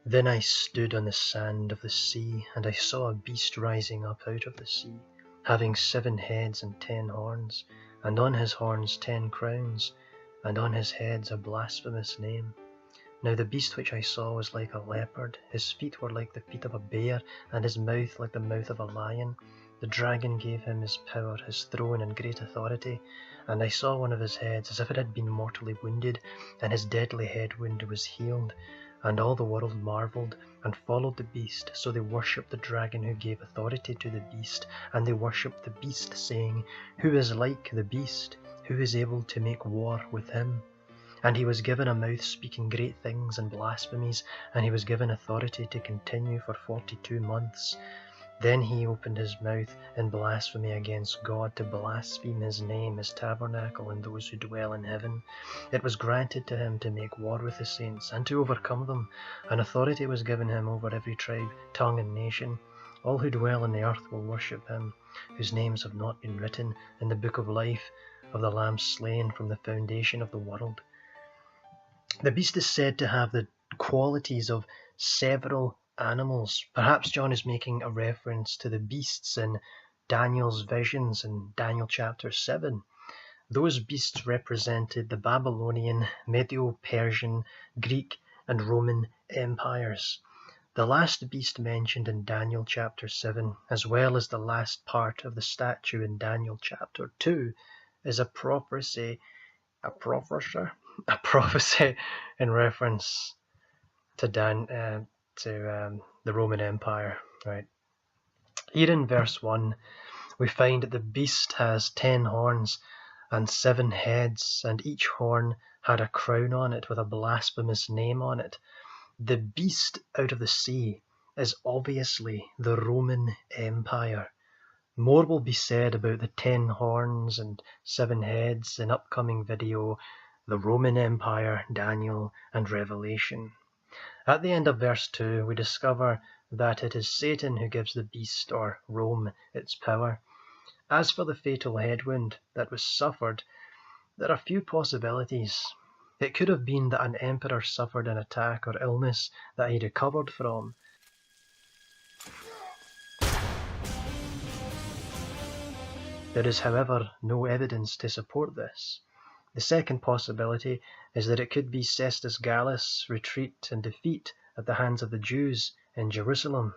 Then I stood on the sand of the sea, and I saw a beast rising up out of the sea, having 7 heads and 10 horns, and on his horns 10 crowns, and on his heads a blasphemous name. Now the beast which I saw was like a leopard, his feet were like the feet of a bear, and his mouth like the mouth of a lion. The dragon gave him his power, his throne, and great authority, and I saw one of his heads as if it had been mortally wounded, and his deadly head wound was healed. And all the world marvelled, and followed the beast, so they worshipped the dragon who gave authority to the beast, and they worshipped the beast, saying, Who is like the beast? Who is able to make war with him? And he was given a mouth speaking great things and blasphemies, and he was given authority to continue for 42 months. Then he opened his mouth in blasphemy against God, to blaspheme his name, his tabernacle, and those who dwell in heaven. It was granted to him to make war with the saints, and to overcome them. An authority was given him over every tribe, tongue, and nation. All who dwell on the earth will worship him, whose names have not been written in the book of life of the Lamb slain from the foundation of the world. The beast is said to have the qualities of several animals. Perhaps John is making a reference to the beasts in Daniel's visions in Daniel chapter 7. Those beasts represented the Babylonian, Medo-Persian, Greek, and Roman empires. The last beast mentioned in Daniel chapter 7, as well as the last part of the statue in Daniel chapter 2, is a prophecy in reference to the Roman Empire. Right. Here in verse 1, we find that the beast has 10 horns and 7 heads, and each horn had a crown on it with a blasphemous name on it. The beast out of the sea is obviously the Roman Empire. More will be said about the 10 horns and 7 heads in upcoming video, the Roman Empire, Daniel, and Revelation. At the end of verse 2, we discover that it is Satan who gives the beast, or Rome, its power. As for the fatal headwind that was suffered, there are few possibilities. It could have been that an emperor suffered an attack or illness that he recovered from. There is, however, no evidence to support this. The second possibility is that it could be Cestus Gallus' retreat and defeat at the hands of the Jews in Jerusalem.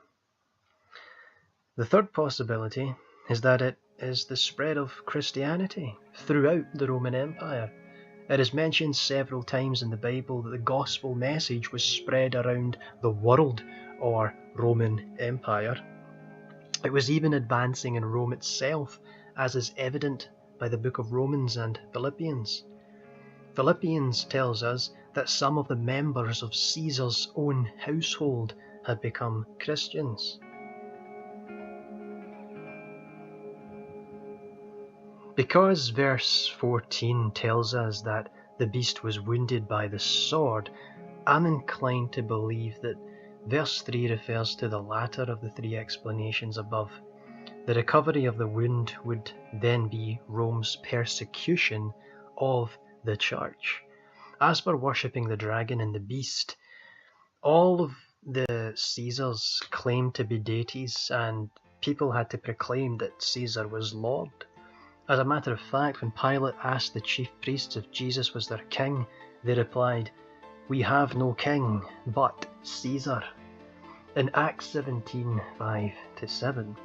The third possibility is that it is the spread of Christianity throughout the Roman Empire. It is mentioned several times in the Bible that the gospel message was spread around the world, or Roman Empire. It was even advancing in Rome itself, as is evident by the book of Romans and Philippians. Philippians tells us that some of the members of Caesar's own household had become Christians. Because verse 14 tells us that the beast was wounded by the sword, I'm inclined to believe that verse 3 refers to the latter of the 3 explanations above. The recovery of the wound would then be Rome's persecution of the church. As for worshipping the dragon and the beast, all of the Caesars claimed to be deities, and people had to proclaim that Caesar was Lord. As a matter of fact, when Pilate asked the chief priests if Jesus was their king, they replied, "We have no king but Caesar." In Acts 17, 5-7,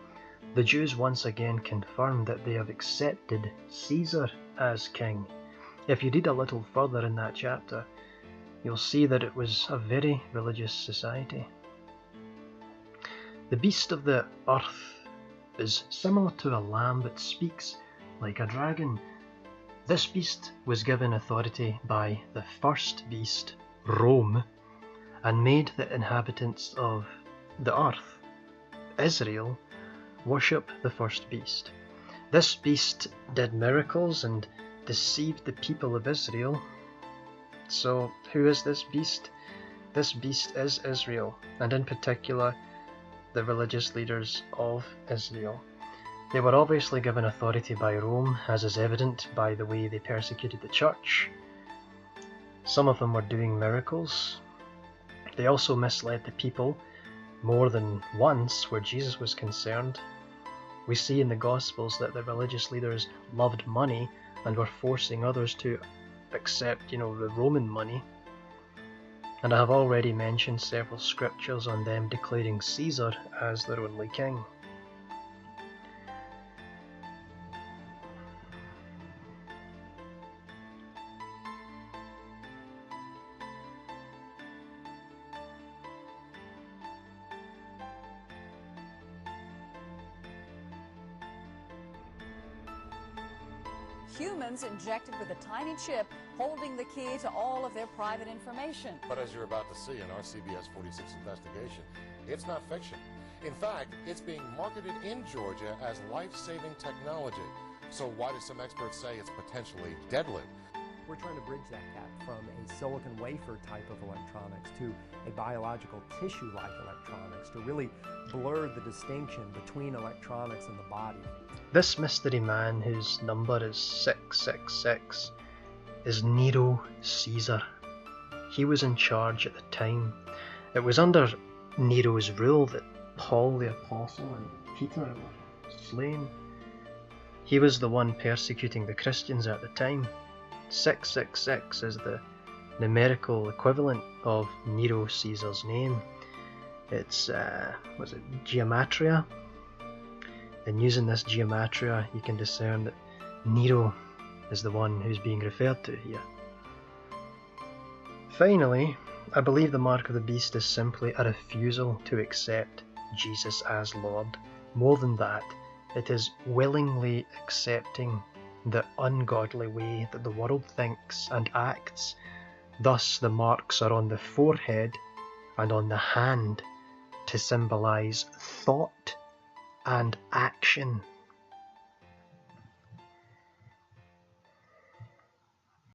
the Jews once again confirmed that they have accepted Caesar as king. If you read a little further in that chapter, you'll see that it was a very religious society. The beast of the earth is similar to a lamb but speaks like a dragon. This beast was given authority by the first beast, Rome, and made the inhabitants of the earth, Israel, worship the first beast. This beast did miracles and deceived the people of Israel. So who is this beast? This beast is Israel, and in particular the religious leaders of Israel. They were obviously given authority by Rome, as is evident by the way they persecuted the church. Some of them were doing miracles. They also misled the people more than once where Jesus was concerned. We see in the Gospels that the religious leaders loved money and were forcing others to accept, the Roman money. And I have already mentioned several scriptures on them declaring Caesar as their only king. Humans injected with a tiny chip holding the key to all of their private information. But as you're about to see in our CBS 46 investigation, it's not fiction. In fact, it's being marketed in Georgia as life-saving technology. So why do some experts say it's potentially deadly? We're trying to bridge that gap from a silicon wafer type of electronics to a biological tissue-like electronics to really blur the distinction between electronics and the body. This mystery man, whose number is 666, is Nero Caesar. He was in charge at the time. It was under Nero's rule that Paul the Apostle and Peter were slain. He was the one persecuting the Christians at the time. 666 is the numerical equivalent of Nero Caesar's name. It's, gematria? And using this gematria, you can discern that Nero is the one who's being referred to here. Finally, I believe the mark of the beast is simply a refusal to accept Jesus as Lord. More than that, it is willingly accepting the ungodly way that the world thinks and acts. Thus the marks are on the forehead and on the hand to symbolize thought and action.